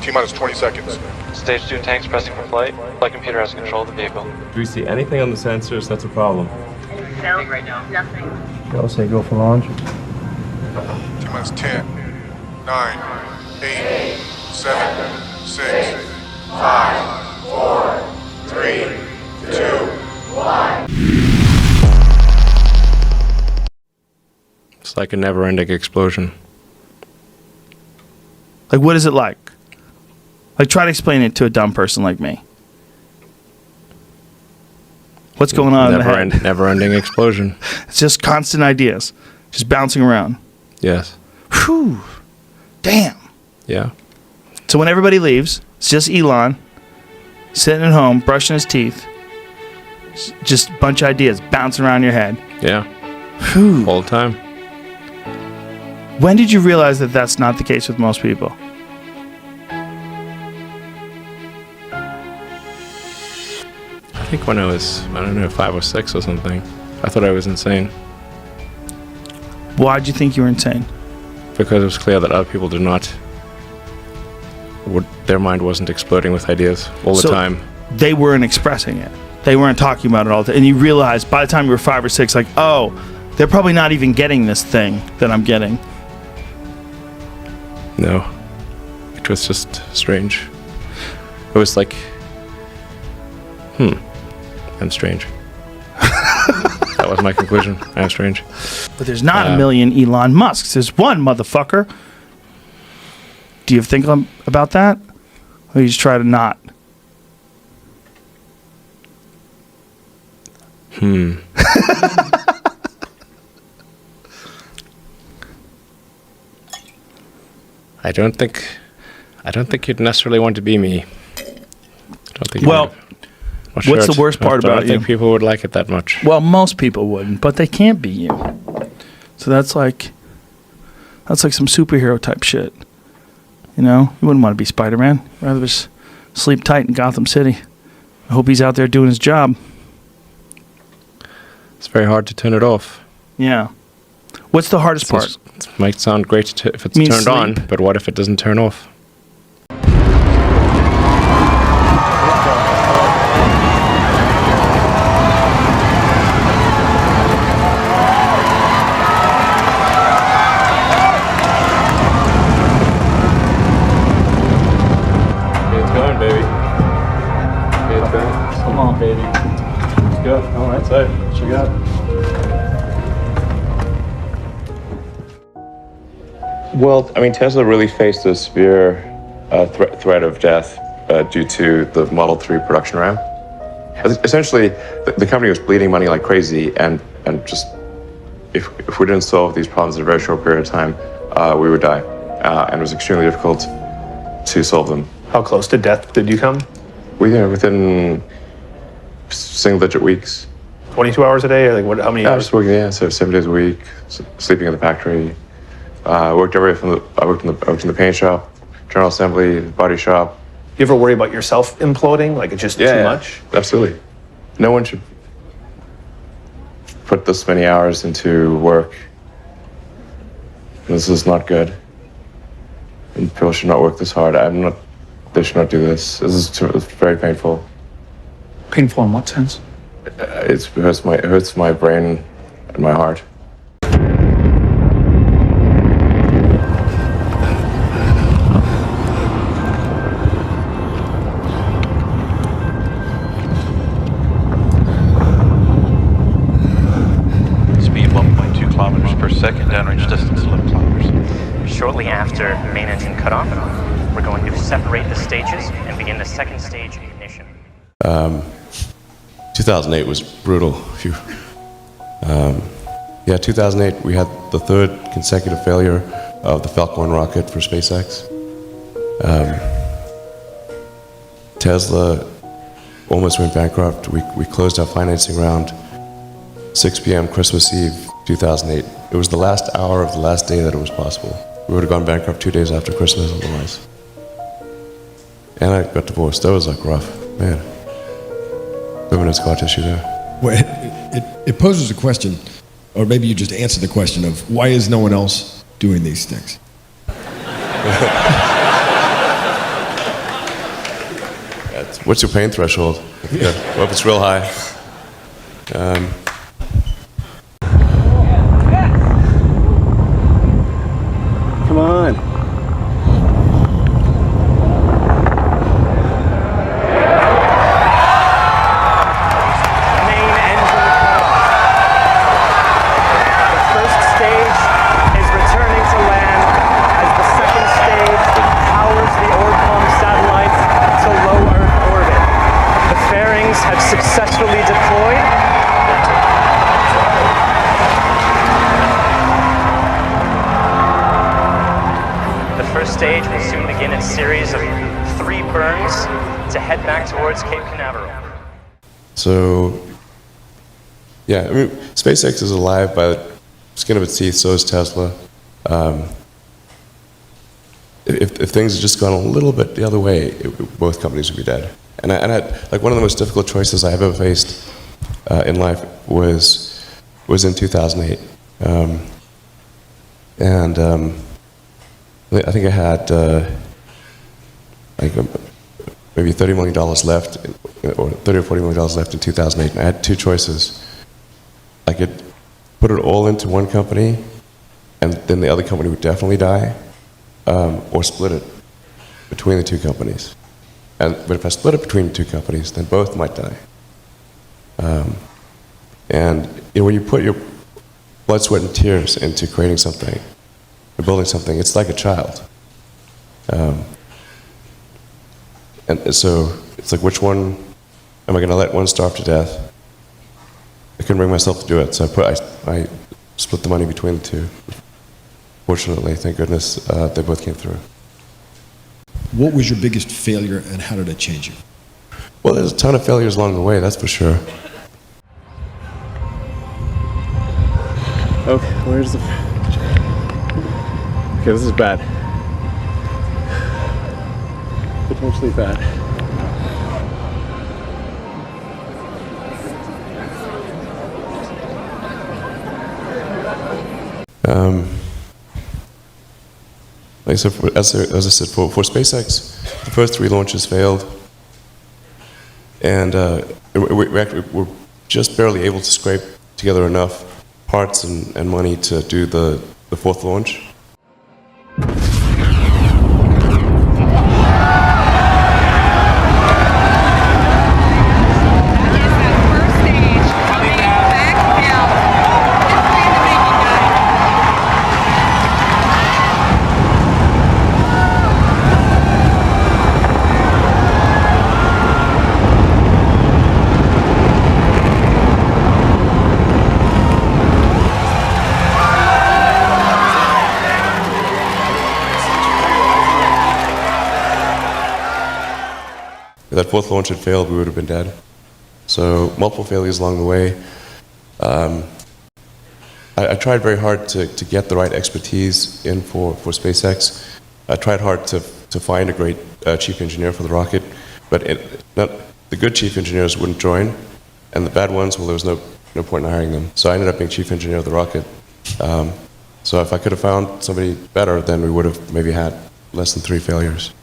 T-minus 20 seconds. Stage 2 tanks pressing for flight. Flight computer has control of the vehicle. Do we see anything on the sensors? That's a problem. No, nothing. I'll say go for launch. T-minus 10, 9, 8, 7, 6, 5, 4, 3, 2, 1. It's like a never-ending explosion. Like, what is it like? Like, try to explain it to a dumb person like me. What's going on in the head? Never-ending explosion. It's just constant ideas, just bouncing around. Yes. Whew. Damn. Yeah. So when everybody leaves, it's just Elon sitting at home, brushing his teeth. Just a bunch of ideas bouncing around your head. Yeah. Whew. All the time. When did you realize that that's not the case with most people? I think when I was, 5 or 6 or something. I thought I was insane. Why'd you think you were insane? Because it was clear that other people did not. Their mind wasn't exploding with ideas all the time. They weren't expressing it. They weren't talking about it all the time. And you realized by the time you were 5 or 6, like, oh, they're probably not even getting this thing that I'm getting. No. It was just strange. It was like, I'm strange. That was my conclusion. I'm strange. But there's not a million Elon Musks. There's one, motherfucker. Do you think about that? Or you just try to not? I don't think you'd necessarily want to be me. I don't think. Well, what's the worst part about you? I don't think people would like it that much. Well, most people wouldn't, but they can't be you. So that's like some superhero type shit. You know, you wouldn't want to be Spider-Man. Rather just sleep tight in Gotham City. I hope he's out there doing his job. It's very hard to turn it off. Yeah. What's the hardest part? It might sound great if it's turned on, but what if it doesn't turn off? It's going, baby. It's going. Come on, baby. Let's go. All right, so what you got? Well, I mean, Tesla really faced a severe threat of death due to the Model 3 production ramp. Essentially, the company was bleeding money like crazy, and just if we didn't solve these problems in a very short period of time, we would die. And it was extremely difficult to solve them. How close to death did you come? Within single-digit weeks. 22 hours a day, or like what? How many I hours? was working, so 7 days a week, sleeping in the factory. I worked everywhere I worked in the paint shop, general assembly, body shop. You ever worry about yourself imploding? Like it's just too much? Absolutely. No one should put this many hours into work. This is not good. And people should not work this hard. They should not do this. It's very painful. Painful in what sense? It hurts my brain and my heart. Second downrange distance 11 kilometers. Shortly after main engine cutoff, we're going to separate the stages and begin the second stage ignition. 2008 was brutal. 2008 we had the third consecutive failure of the Falcon 1 rocket for SpaceX. Tesla almost went bankrupt. We closed our financing round 6 p.m. Christmas Eve 2008. It was the last hour of the last day that it was possible. We would have gone bankrupt 2 days after Christmas otherwise. And I got divorced. That was like rough, man. Permanent scar tissue there. Well, it poses a question, or maybe you just answered the question of why is no one else doing these things? what's your pain threshold? Yeah. Well, if it's real high. Come on. Main engine cut off. The first stage is returning to land as the second stage powers the Orcom satellites to low Earth orbit. The fairings have successfully deployed. The first stage will soon begin its series of 3 burns to head back towards Cape Canaveral. So, yeah, I mean, SpaceX is alive by the skin of its teeth, so is Tesla. If things had just gone a little bit the other way, both companies would be dead. And like one of the most difficult choices I've ever faced in life was in 2008. I think I had maybe $30 million left, or $30 or $40 million left in 2008. And I had 2 choices. I could put it all into one company, and then the other company would definitely die, or split it between the 2 companies. But if I split it between the 2 companies, then both might die. And when you put your blood, sweat, and tears into creating something, or building something, it's like a child. And so it's like, which one am I going to let one starve to death? I couldn't bring myself to do it, so I split the money between the 2. Fortunately, thank goodness, they both came through. What was your biggest failure and how did it change you? Well, there's a ton of failures along the way, that's for sure. Okay, where's the... Okay, this is bad. Potentially bad. Like I said, as I said, for SpaceX, the first 3 launches failed, and we're just barely able to scrape together enough parts and money to do the 4th launch. If that 4th launch had failed, we would have been dead. So multiple failures along the way. I tried very hard to get the right expertise in for SpaceX. I tried hard to find a great chief engineer for the rocket, but the good chief engineers wouldn't join, and the bad ones, well, there was no point in hiring them. So I ended up being chief engineer of the rocket. So if I could have found somebody better, then we would have maybe had less than 3 failures.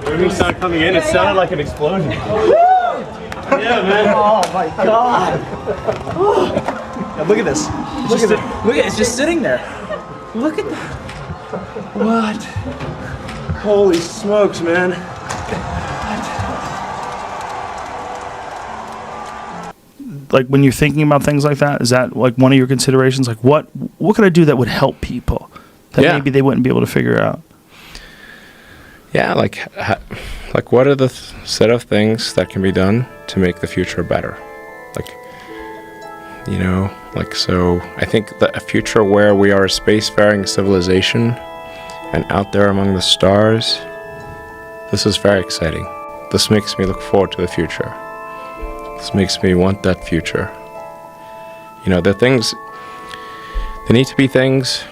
When we started coming in, it sounded like an explosion. Yeah, man. Oh my God. Yeah, look at this. Look at it. It's just sitting there. Look at that. What? Holy smokes, man. Like when you're thinking about things like that, is that like one of your considerations? Like what could I do that would help people that maybe they wouldn't be able to figure out? Yeah, like what are the set of things that can be done to make the future better? So I think that a future where we are a spacefaring civilization and out there among the stars, this is very exciting. This makes me look forward to the future. This makes me want that future. There need to be things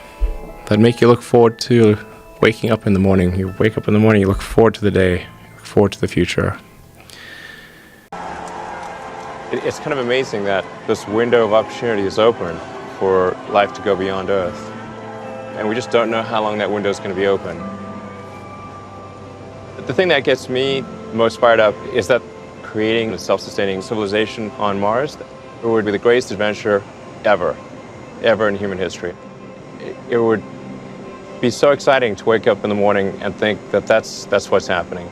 that make you look forward to waking up in the morning. You wake up in the morning, you look forward to the day, you look forward to the future. It's kind of amazing that this window of opportunity is open for life to go beyond Earth. And we just don't know how long that window is going to be open. But the thing that gets me most fired up is that creating a self-sustaining civilization on Mars, it would be the greatest adventure ever in human history. It would be so exciting to wake up in the morning and think that that's what's happening.